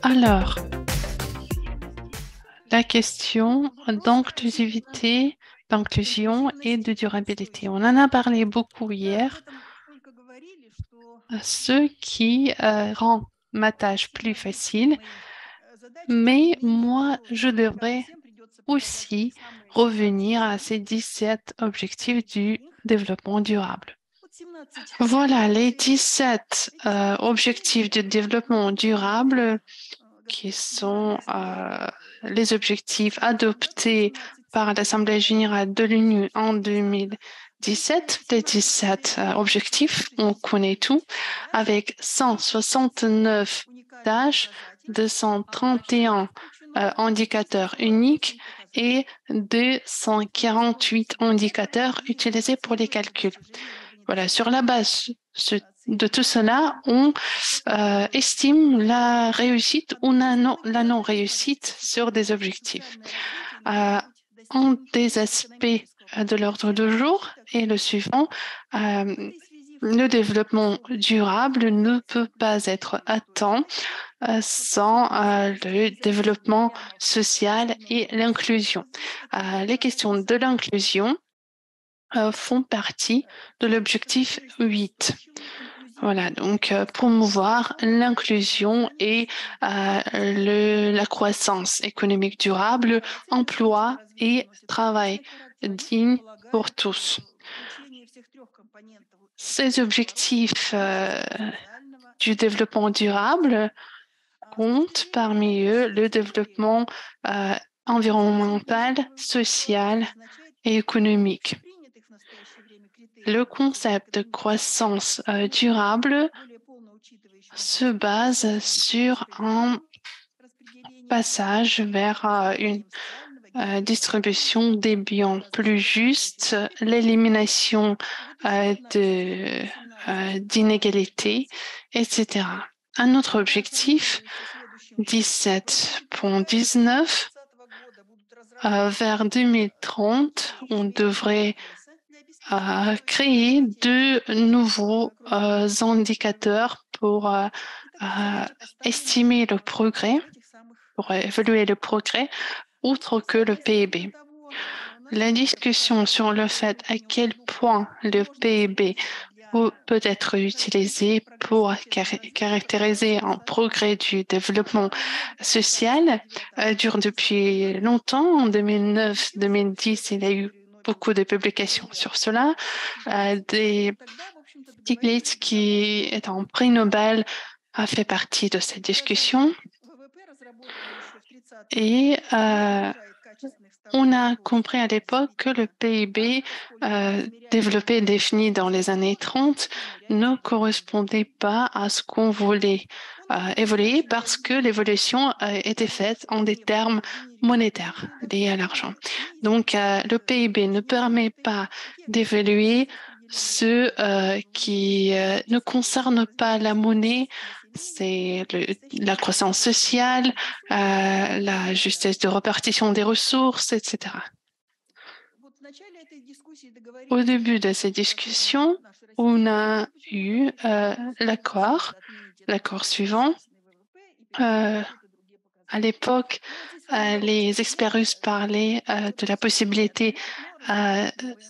Alors, la question d'inclusivité, d'inclusion et de durabilité. On en a parlé beaucoup hier. Ce qui rend ma tâche plus facile, mais moi, je devrais aussi revenir à ces 17 objectifs du développement durable. Voilà, les 17 objectifs de développement durable qui sont les objectifs adoptés par l'Assemblée générale de l'ONU en 2017. Les 17 objectifs, on connaît tout, avec 169 tâches, 231 indicateurs uniques et 248 indicateurs utilisés pour les calculs. Voilà, sur la base de tout cela, on estime la réussite ou la non-réussite sur des objectifs. Un des aspects de l'ordre du jour est le suivant. Le développement durable ne peut pas être atteint sans le développement social et l'inclusion. Les questions de l'inclusion font partie de l'objectif 8. Voilà, donc promouvoir l'inclusion et la croissance économique durable, emploi et travail digne pour tous. Ces objectifs du développement durable comptent parmi eux le développement environnemental, social et économique. Le concept de croissance durable se base sur un passage vers une distribution des biens plus juste, l'élimination d'inégalités, etc. Un autre objectif, 17.19, vers 2030, on devrait créer de nouveaux indicateurs pour estimer le progrès, pour évaluer le progrès, outre que le PIB. La discussion sur le fait à quel point le PIB peut être utilisé pour caractériser un progrès du développement social dure depuis longtemps. En 2009-2010, il y a eu beaucoup de publications sur cela. Stiglitz, qui est un prix Nobel, a fait partie de cette discussion. Et on a compris à l'époque que le PIB développé et défini dans les années 30 ne correspondait pas à ce qu'on voulait évoluer parce que l'évolution était faite en des termes monétaires liés à l'argent. Donc, le PIB ne permet pas d'évaluer ce qui ne concerne pas la monnaie, c'est la croissance sociale, la justesse de répartition des ressources, etc. Au début de ces discussions, on a eu l'accord suivant. À l'époque, les experts russes parlaient de la possibilité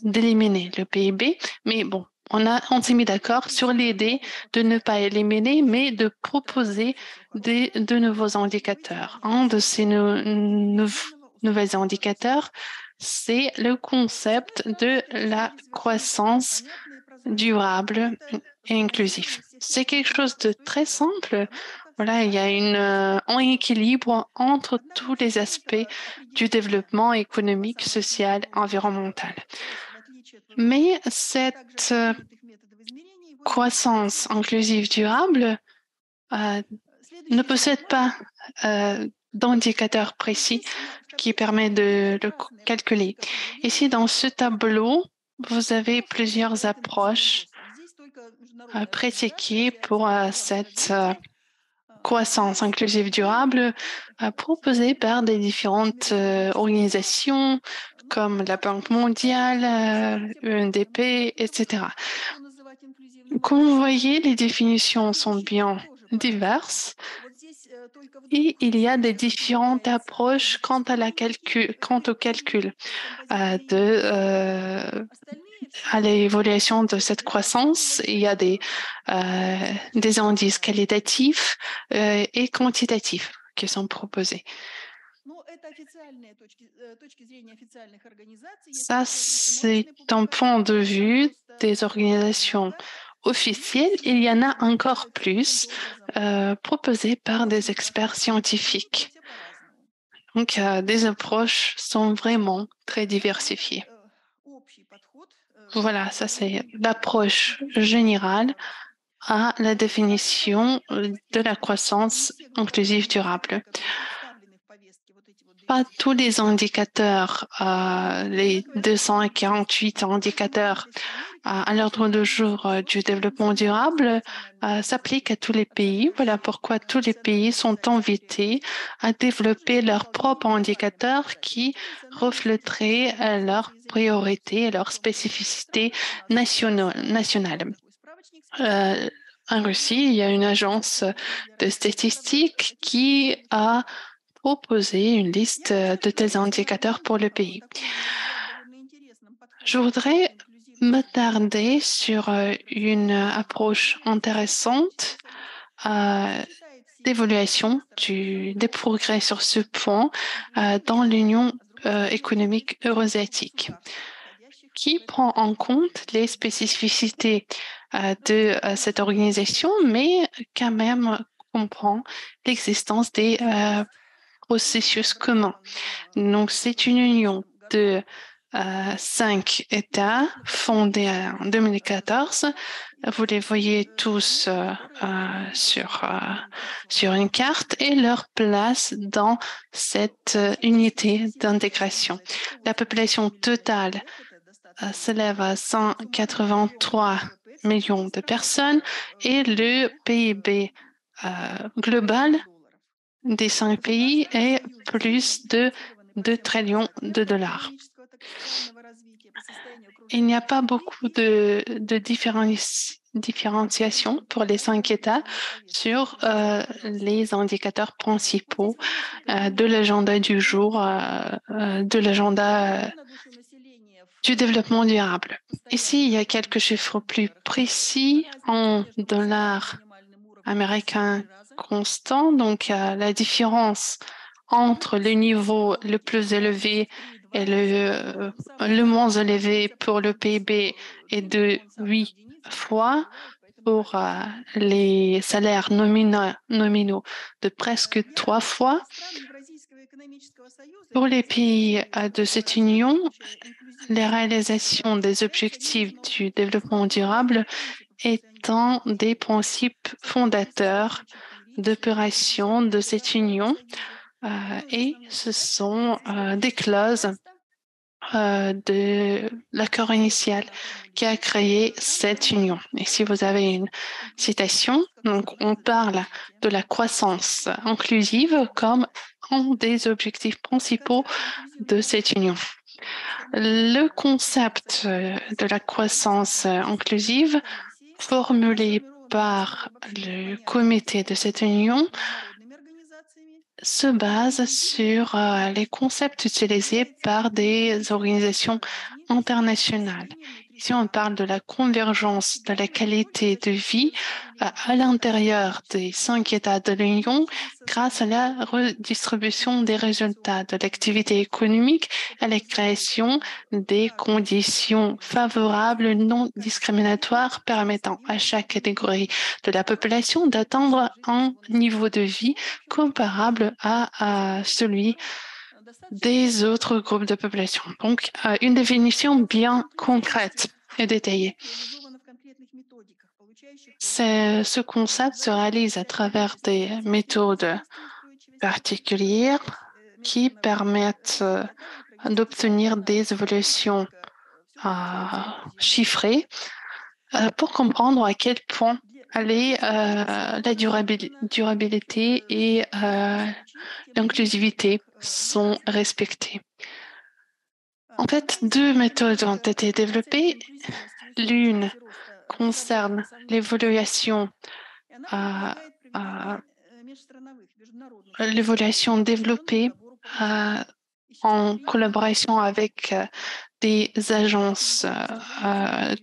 d'éliminer le PIB, mais bon, on s'est mis d'accord sur l'idée de ne pas éliminer, mais de proposer de nouveaux indicateurs. Un de ces nouveaux indicateurs, c'est le concept de la croissance durable et inclusive. C'est quelque chose de très simple. Voilà, il y a un équilibre entre tous les aspects du développement économique, social, environnemental. Mais cette croissance inclusive durable ne possède pas d'indicateurs précis qui permet de le calculer. Ici, dans ce tableau, vous avez plusieurs approches pratiquées pour cette croissance inclusive durable proposée par des différentes organisations comme la Banque mondiale, UNDP, etc. Comme vous voyez, les définitions sont bien diverses. Et il y a des différentes approches quant au calcul à l'évaluation de cette croissance. Il y a des indices qualitatifs et quantitatifs qui sont proposés. Ça, c'est un point de vue des organisations officielles. Il y en a encore plus proposés par des experts scientifiques. Donc, des approches sont vraiment très diversifiées. Voilà, ça c'est l'approche générale à la définition de la croissance inclusive durable. Pas tous les indicateurs, les 248 indicateurs à l'ordre du jour du développement durable s'appliquent à tous les pays. Voilà pourquoi tous les pays sont invités à développer leurs propres indicateurs qui reflèteraient leurs priorités et leurs spécificités nationales. En Russie, il y a une agence de statistiques qui a proposé une liste de tels indicateurs pour le pays. Je voudrais m'attarder sur une approche intéressante d'évaluation des progrès sur ce point dans l'Union économique eurasiatique, qui prend en compte les spécificités de cette organisation, mais quand même comprend l'existence des processus communs. Donc, c'est une union de 5 États fondés en 2014. Vous les voyez tous sur une carte et leur place dans cette unité d'intégration. La population totale s'élève à 183 millions de personnes et le PIB global des 5 pays est plus de 2 trillions de dollars. Il n'y a pas beaucoup de différenciation pour les 5 États sur les indicateurs principaux de l'agenda du jour, de l'agenda du développement durable. Ici, il y a quelques chiffres plus précis en dollars américains constants. Donc, la différence entre le niveau le plus élevé et le moins élevé pour le PIB est de 8 fois, pour les salaires nominaux de presque 3 fois. Pour les pays de cette union, les réalisations des objectifs du développement durable étant des principes fondateurs d'opération de cette union et ce sont des clauses de l'accord initial qui a créé cette union. Et si vous avez une citation, donc on parle de la croissance inclusive comme un des objectifs principaux de cette union. Le concept de la croissance inclusive formulé par le comité de cette union se base sur les concepts utilisés par des organisations internationales. Ici, on parle de la convergence de la qualité de vie à l'intérieur des 5 États de l'Union grâce à la redistribution des résultats de l'activité économique et à la création des conditions favorables non discriminatoires permettant à chaque catégorie de la population d'atteindre un niveau de vie comparable à celui des autres groupes de population. Donc, une définition bien concrète et détaillée. Ce concept se réalise à travers des méthodes particulières qui permettent d'obtenir des évolutions chiffrées pour comprendre à quel point la durabilité et l'inclusivité sont respectées. En fait, 2 méthodes ont été développées. L'une concerne l'évaluation l'évaluation développée euh, en collaboration avec des agences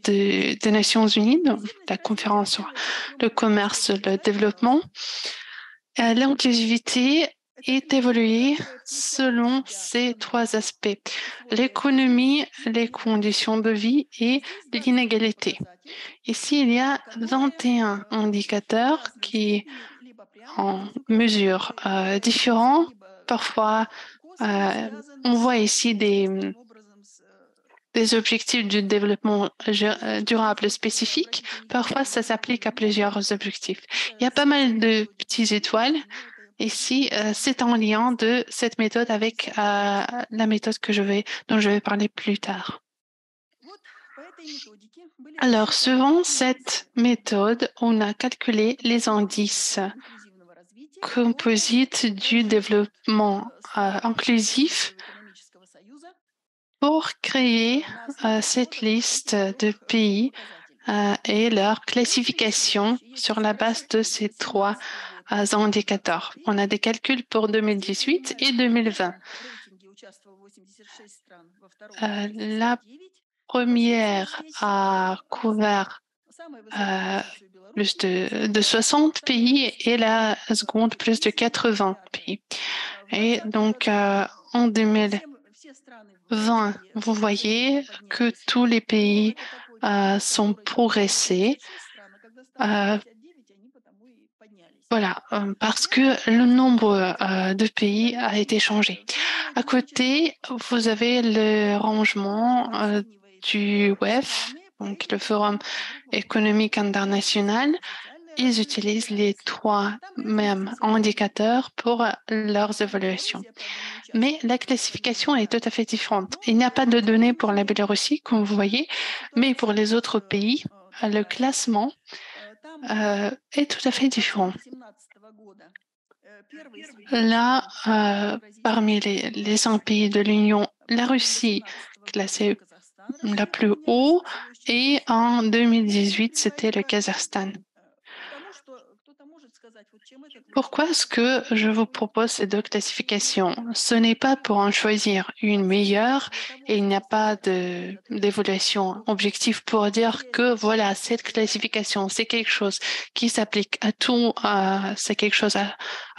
des Nations Unies, donc la conférence sur le commerce, le développement. L'inclusivité est évoluée selon ces trois aspects: l'économie, les conditions de vie et l'inégalité. Ici, il y a 21 indicateurs qui en mesures différents. Parfois, on voit ici des objectifs du développement durable spécifiques. Parfois, ça s'applique à plusieurs objectifs. Il y a pas mal de petites étoiles. Ici, c'est en lien de cette méthode avec la méthode dont je vais parler plus tard. Alors, selon cette méthode, on a calculé les indices composites du développement inclusif pour créer cette liste de pays et leur classification sur la base de ces trois indicateurs. On a des calculs pour 2018 et 2020. La première a couvert plus de 60 pays et la seconde plus de 80 pays. Et donc, en 2020, vous voyez que tous les pays sont progressés. Voilà, parce que le nombre de pays a été changé. À côté, vous avez le rangement du WEF, donc le Forum économique international. Ils utilisent les trois mêmes indicateurs pour leurs évaluations. Mais la classification est tout à fait différente. Il n'y a pas de données pour la Biélorussie, comme vous voyez, mais pour les autres pays, le classement est tout à fait différent. Là, parmi les 100 pays de l'Union, la Russie classée la plus haut, et en 2018, c'était le Kazakhstan. Pourquoi est-ce que je vous propose ces deux classifications? Ce n'est pas pour en choisir une meilleure, et il n'y a pas d'évaluation objective pour dire que voilà, cette classification, c'est quelque chose qui s'applique à tout, c'est quelque chose à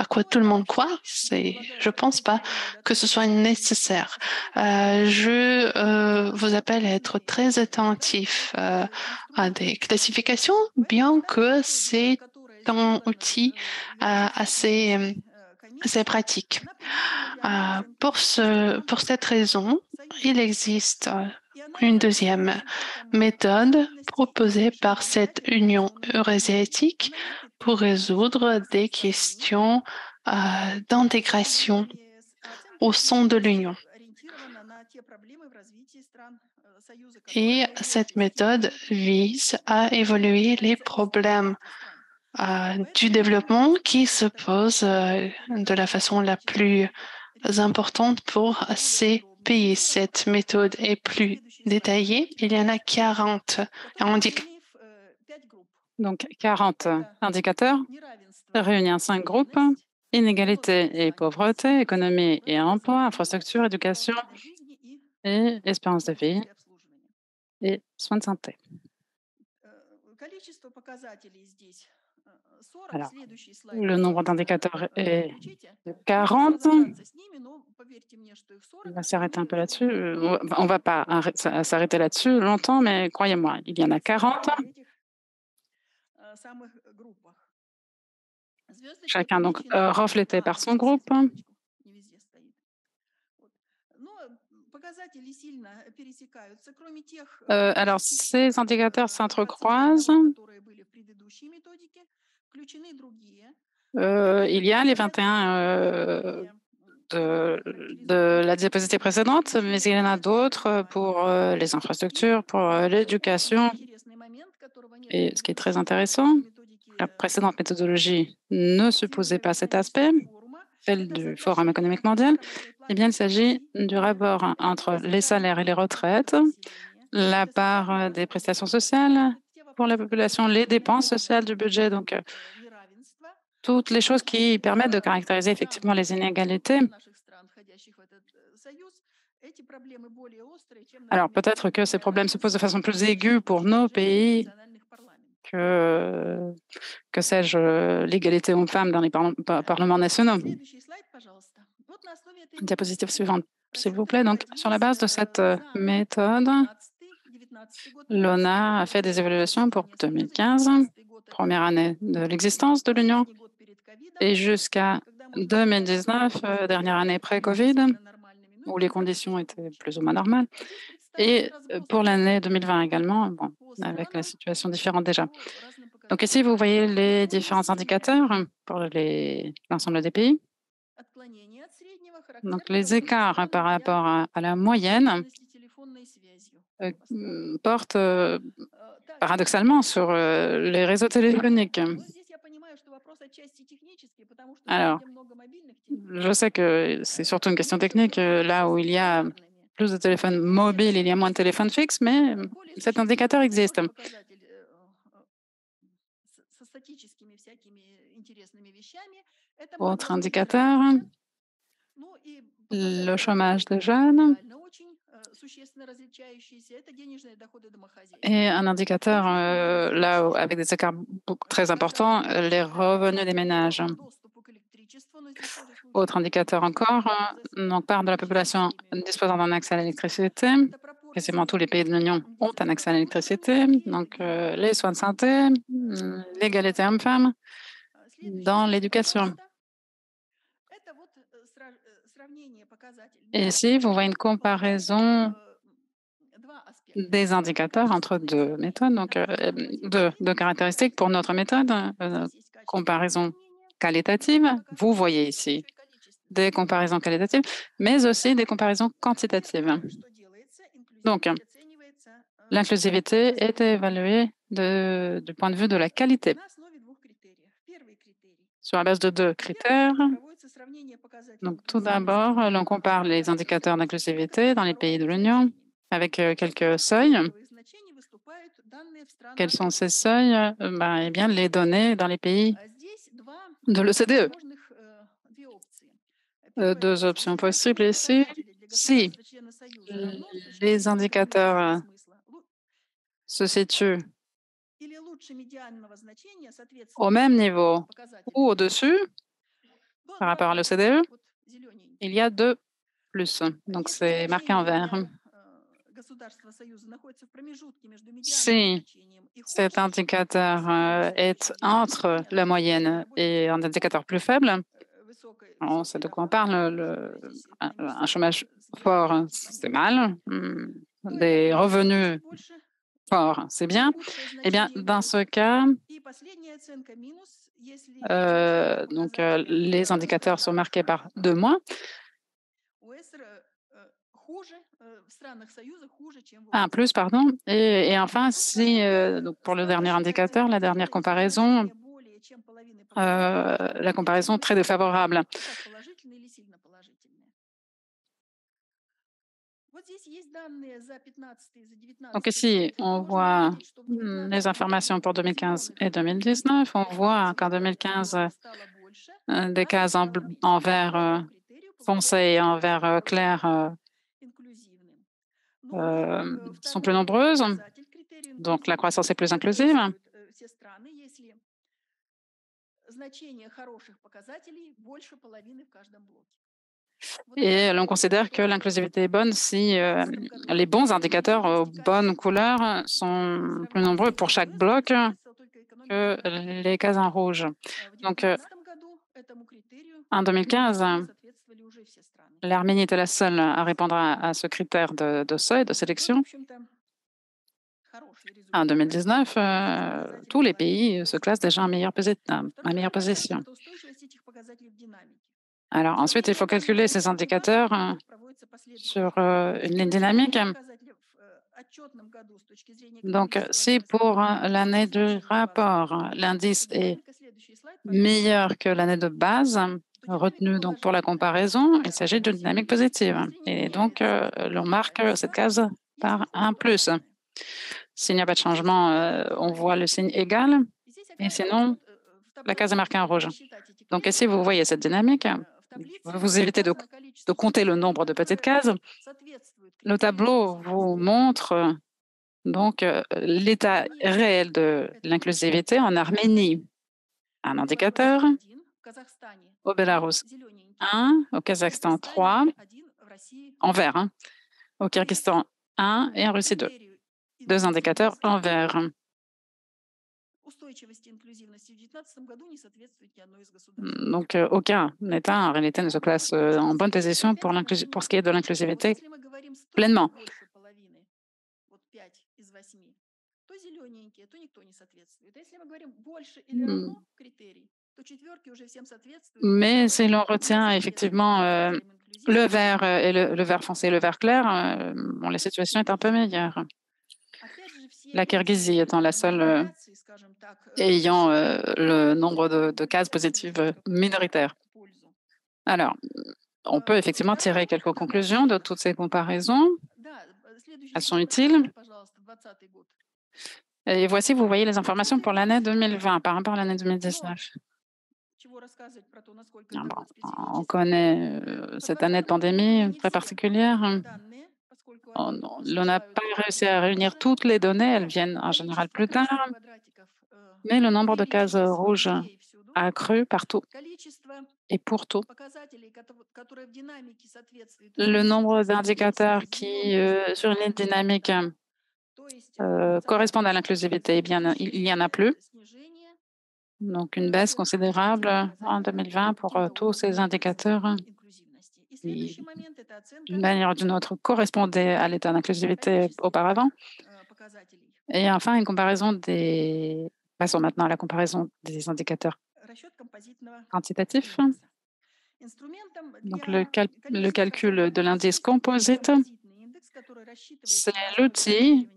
quoi tout le monde croit. Je pense pas que ce soit nécessaire. Je vous appelle à être très attentif à des classifications, bien que c'est un outil assez pratique. Pour cette raison, il existe une deuxième méthode proposée par cette Union eurasiatique pour résoudre des questions d'intégration au sein de l'Union. Et cette méthode vise à évaluer les problèmes du développement qui se posent de la façon la plus importante pour ces pays. Cette méthode est plus détaillée. Il y en a 40 indicateurs. Donc, 40 indicateurs réunis en 5 groupes: inégalité et pauvreté, économie et emploi, infrastructure, éducation et espérance de vie et soins de santé. Alors, le nombre d'indicateurs est de 40. On va s'arrêter un peu là-dessus. On ne va pas s'arrêter là-dessus longtemps, mais croyez-moi, il y en a 40. Chacun donc reflété par son groupe. Alors, ces indicateurs s'entrecroisent. Il y a les 21 de la diapositive précédente, mais il y en a d'autres pour les infrastructures, pour l'éducation. Et ce qui est très intéressant, la précédente méthodologie ne supposait pas cet aspect, celle du Forum économique mondial. Eh bien, il s'agit du rapport entre les salaires et les retraites, la part des prestations sociales pour la population, les dépenses sociales du budget. Donc, toutes les choses qui permettent de caractériser effectivement les inégalités. Alors peut-être que ces problèmes se posent de façon plus aiguë pour nos pays que, que sais-je, l'égalité hommes-femmes dans les parlements nationaux. Diapositive suivante, s'il vous plaît. Donc, sur la base de cette méthode, l'ONA a fait des évaluations pour 2015, première année de l'existence de l'Union, et jusqu'à 2019, dernière année pré-Covid, où les conditions étaient plus ou moins normales, et pour l'année 2020 également, bon, avec la situation différente déjà. Donc ici, vous voyez les différents indicateurs pour l'ensemble des pays. Donc les écarts par rapport à la moyenne portent paradoxalement sur les réseaux téléphoniques. Alors, je sais que c'est surtout une question technique, là où il y a plus de téléphones mobiles, il y a moins de téléphones fixes, mais cet indicateur existe. Autre indicateur, le chômage des jeunes. Et un indicateur, là, avec des écarts très importants, les revenus des ménages. Autre indicateur encore, donc part de la population disposant d'un accès à l'électricité. Quasiment tous les pays de l'Union ont un accès à l'électricité. Donc, les soins de santé, l'égalité homme-femme dans l'éducation. Et ici, vous voyez une comparaison des indicateurs entre deux méthodes, donc deux caractéristiques pour notre méthode. Comparaison qualitative, vous voyez ici des comparaisons qualitatives, mais aussi des comparaisons quantitatives. Donc, l'inclusivité est évaluée du point de vue de la qualité sur la base de deux critères. Donc, tout d'abord, l'on compare les indicateurs d'inclusivité dans les pays de l'Union avec quelques seuils. Quels sont ces seuils? Eh bien, les données dans les pays de l'OCDE. Deux options possibles ici. Si les indicateurs se situent au même niveau ou au-dessus par rapport à l'OCDE, il y a 2+. Donc, c'est marqué en vert. Si cet indicateur est entre la moyenne et un indicateur plus faible, on sait de quoi on parle, un chômage fort, c'est mal, des revenus forts, c'est bien. Eh bien, dans ce cas, donc, les indicateurs sont marqués par 2-. Un plus, pardon. Et enfin, si, donc pour le dernier indicateur, la dernière comparaison, la comparaison très défavorable. Donc ici, on voit les informations pour 2015 et 2019. On voit qu'en 2015, des cases en vert foncé et en vert clair sont plus nombreuses. Donc la croissance est plus inclusive. Et l'on considère que l'inclusivité est bonne si les bons indicateurs aux bonnes couleurs sont plus nombreux pour chaque bloc que les cases en rouge. Donc, en 2015, l'Arménie était la seule à répondre à ce critère de seuil, de sélection. En 2019, tous les pays se classent déjà en meilleure position. Alors ensuite, il faut calculer ces indicateurs sur une ligne dynamique. Donc, si pour l'année du rapport, l'indice est meilleur que l'année de base, retenue donc pour la comparaison, il s'agit d'une dynamique positive. Et donc, l'on marque cette case par un plus. S'il n'y a pas de changement, on voit le signe égal. Et sinon, la case est marquée en rouge. Donc ici, vous voyez cette dynamique. Vous évitez de compter le nombre de petites cases. Le tableau vous montre donc l'état réel de l'inclusivité en Arménie. Un indicateur, au Bélarus 1, au Kazakhstan 3, en vert, hein, au Kyrgyzstan 1 et en Russie 2. Deux indicateurs en vert. Donc, aucun État, en réalité, ne se place en bonne position pour ce qui est de l'inclusivité pleinement. Mais si l'on retient effectivement le vert et le vert foncé et le vert clair, la situation est un peu meilleure. La Kirghizie étant la seule ayant le nombre de cases positives minoritaires. Alors, on peut effectivement tirer quelques conclusions de toutes ces comparaisons. Elles sont utiles. Et voici, vous voyez les informations pour l'année 2020 par rapport à l'année 2019. Bon, on connaît cette année de pandémie très particulière. On n'a pas réussi à réunir toutes les données, elles viennent en général plus tard, mais le nombre de cases rouges a accru partout et pour tout. Le nombre d'indicateurs qui, sur une dynamique, correspondent à l'inclusivité, eh bien, il n'y en a plus. Donc, une baisse considérable en 2020 pour tous ces indicateurs qui, d'une manière ou d'une autre, correspondaient à l'état d'inclusivité auparavant. Et enfin, une comparaison des... Passons maintenant à la comparaison des indicateurs quantitatifs. Donc, le calcul de l'indice composite, c'est l'outil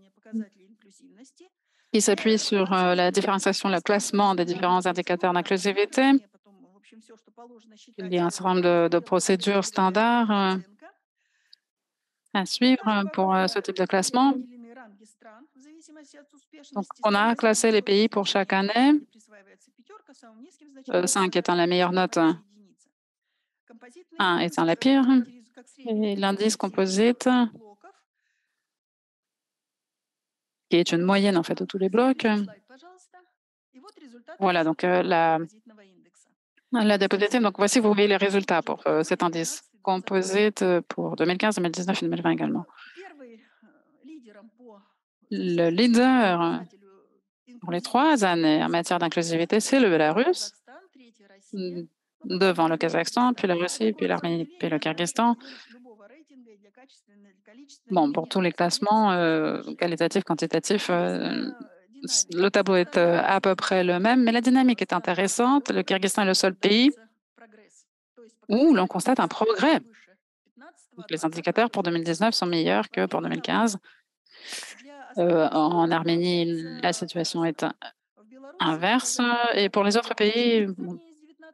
qui s'appuie sur la différenciation, le classement des différents indicateurs d'inclusivité. Il y a un certain nombre de procédures standards à suivre pour ce type de classement. Donc, on a classé les pays pour chaque année, 5 étant la meilleure note, 1 étant la pire, et l'indice composite, qui est une moyenne en fait de tous les blocs. Voilà, donc la diapositive. Donc, voici, vous voyez les résultats pour cet indice composite pour 2015, 2019 et 2020 également. Le leader pour les 3 années en matière d'inclusivité, c'est le Bélarus, devant le Kazakhstan, puis la Russie, puis l'Arménie, puis le Kyrgyzstan. Bon, pour tous les classements qualitatifs, quantitatifs, le tableau est à peu près le même, mais la dynamique est intéressante. Le Kyrgyzstan est le seul pays où l'on constate un progrès. Donc, les indicateurs pour 2019 sont meilleurs que pour 2015. En Arménie, la situation est inverse. Et pour les autres pays,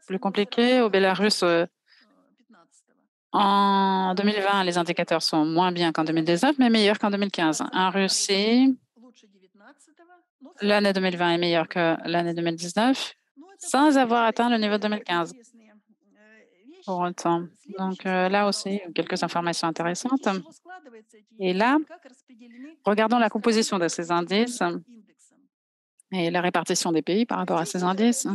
plus compliqués, au Bélarus, en 2020, les indicateurs sont moins bien qu'en 2019, mais meilleurs qu'en 2015. En Russie, l'année 2020 est meilleure que l'année 2019, sans avoir atteint le niveau de 2015 pour autant. Donc là aussi, quelques informations intéressantes. Et là, regardons la composition de ces indices et la répartition des pays par rapport à ces indices.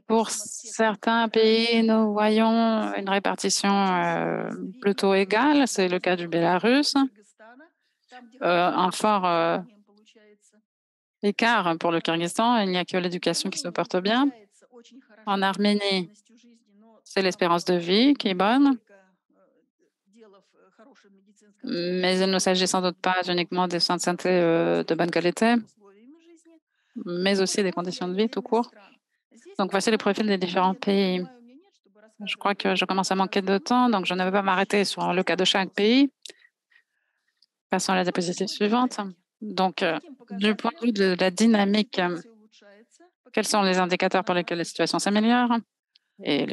Pour certains pays, nous voyons une répartition plutôt égale. C'est le cas du Bélarus. Un fort écart pour le Kyrgyzstan. Il n'y a que l'éducation qui se porte bien. En Arménie, c'est l'espérance de vie qui est bonne. Mais il ne s'agit sans doute pas uniquement des soins de santé de bonne qualité, mais aussi des conditions de vie tout court. Donc, voici les profils des différents pays. Je crois que je commence à manquer de temps, donc je ne vais pas m'arrêter sur le cas de chaque pays. Passons à la diapositive suivante. Donc, du point de vue de la dynamique, quels sont les indicateurs pour lesquels la situation s'améliore et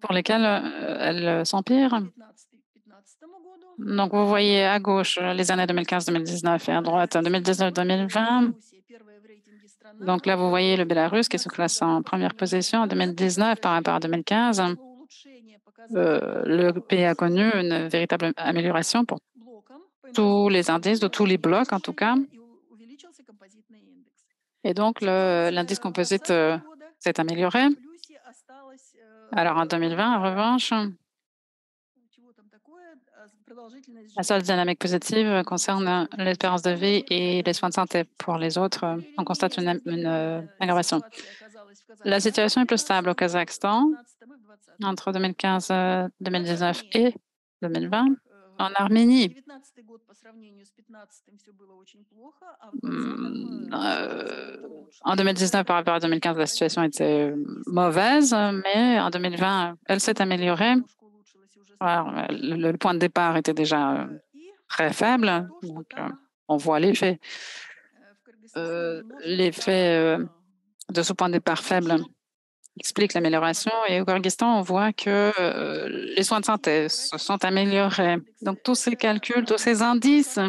pour lesquels elle s'empire? Donc, vous voyez à gauche les années 2015-2019 et à droite 2019-2020. Donc là, vous voyez le Bélarus qui se classe en première position en 2019 par rapport à 2015. Le pays a connu une véritable amélioration pour tous les indices, de tous les blocs en tout cas. Et donc, l'indice composite s'est amélioré. Alors, en 2020, en revanche, la seule dynamique positive concerne l'espérance de vie et les soins de santé. Pour les autres, on constate une aggravation. La situation est plus stable au Kazakhstan entre 2015, 2019 et 2020. En Arménie, en 2019 par rapport à 2015, la situation était mauvaise, mais en 2020, elle s'est améliorée. Alors, le point de départ était déjà très faible, donc on voit l'effet. L'effet de ce point de départ faible explique l'amélioration. Et au Kyrgyzstan, on voit que les soins de santé se sont améliorés. Donc, tous ces calculs, tous ces indices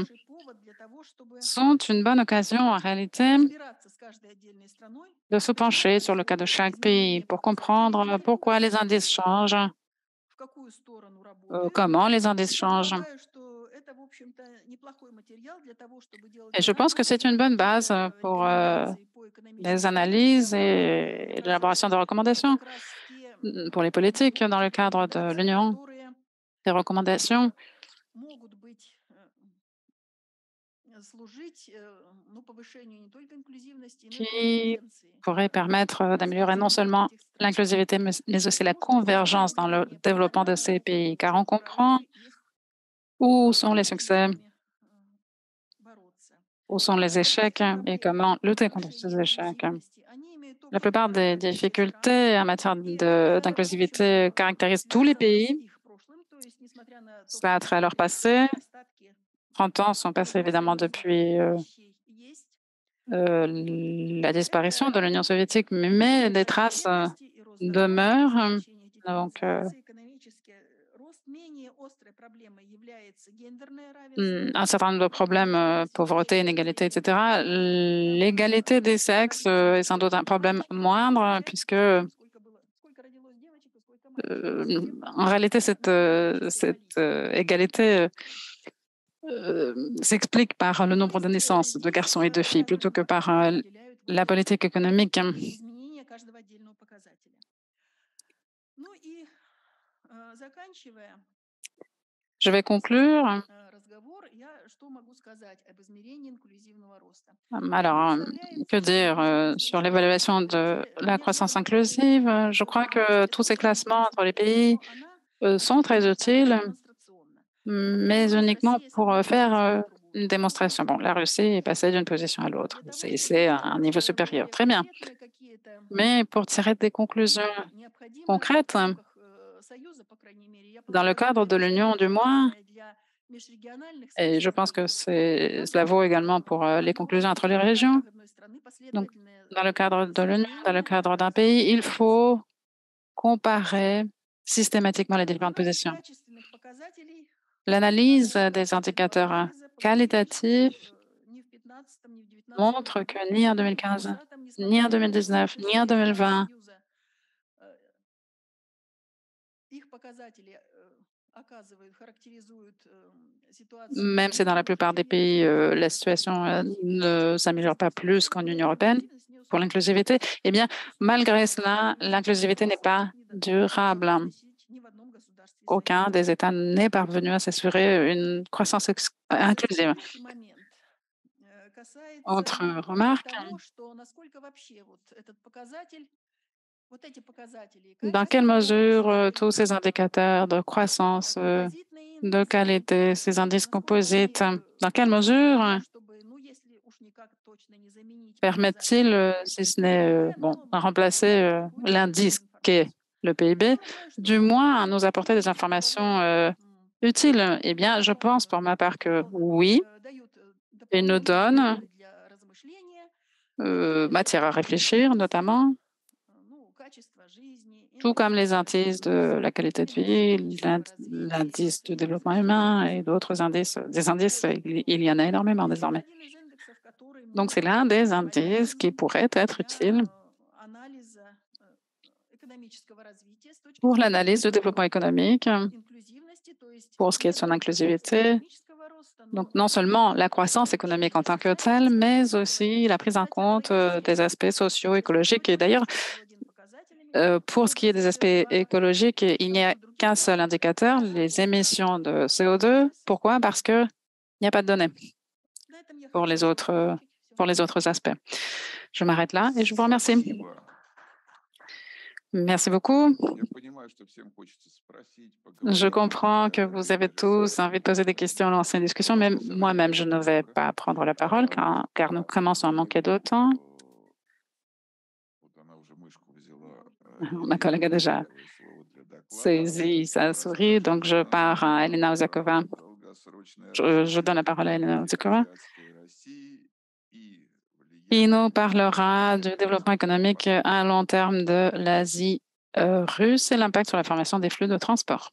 sont une bonne occasion, en réalité, de se pencher sur le cas de chaque pays pour comprendre pourquoi les indices changent, comment les indices changent. Et je pense que c'est une bonne base pour les analyses et l'élaboration de recommandations pour les politiques dans le cadre de l'Union. Des recommandations qui pourraient permettre d'améliorer non seulement l'inclusivité, mais aussi la convergence dans le développement de ces pays, car on comprend où sont les succès, où sont les échecs et comment lutter contre ces échecs. La plupart des difficultés en matière d'inclusivité caractérisent tous les pays. Cela a trait à leur passé. 30 ans sont passés évidemment depuis la disparition de l'Union soviétique, mais des traces demeurent. Donc, un certain nombre de problèmes, pauvreté, inégalité, etc. L'égalité des sexes est sans doute un problème moindre, puisque en réalité, cette égalité s'explique par le nombre de naissances de garçons et de filles plutôt que par la politique économique. Je vais conclure. Alors, que dire sur l'évaluation de la croissance inclusive? Je crois que tous ces classements entre les pays sont très utiles, mais uniquement pour faire une démonstration. Bon, la Russie est passée d'une position à l'autre. C'est un niveau supérieur. Très bien. Mais pour tirer des conclusions concrètes, dans le cadre de l'Union du moins, et je pense que cela vaut également pour les conclusions entre les régions. Donc, dans le cadre de l'Union, dans le cadre d'un pays, il faut comparer systématiquement les différentes positions. L'analyse des indicateurs qualitatifs montre que ni en 2015, ni en 2019, ni en 2020, même si dans la plupart des pays, la situation ne s'améliore pas plus qu'en Union européenne pour l'inclusivité, eh bien, malgré cela, l'inclusivité n'est pas durable. Aucun des États n'est parvenu à s'assurer une croissance inclusive. Autre remarque, dans quelle mesure tous ces indicateurs de croissance, de qualité, ces indices composites, dans quelle mesure permettent-ils, si ce n'est remplacer l'indice qu'est le PIB, du moins à nous apporter des informations utiles? Eh bien, je pense pour ma part que oui, ils nous donnent matière à réfléchir, notamment tout comme les indices de la qualité de vie, l'indice du développement humain et d'autres indices. Des indices, il y en a énormément désormais. Donc, c'est l'un des indices qui pourrait être utile pour l'analyse du développement économique, pour ce qui est de son inclusivité. Donc, non seulement la croissance économique en tant que telle, mais aussi la prise en compte des aspects sociaux, écologiques. Et d'ailleurs, pour ce qui est des aspects écologiques, il n'y a qu'un seul indicateur, les émissions de CO2. Pourquoi? Parce qu'il n'y a pas de données pour pour les autres aspects. Je m'arrête là et je vous remercie. Merci beaucoup. Je comprends que vous avez tous envie de poser des questions, lancer une discussion, mais moi-même, je ne vais pas prendre la parole car nous commençons à manquer de temps. Ma collègue a déjà saisi sa souris, donc je pars à Elena Ozakova. Je donne la parole à Elena Ozakova. Il nous parlera du développement économique à long terme de l'Asie russe et l'impact sur la formation des flux de transport.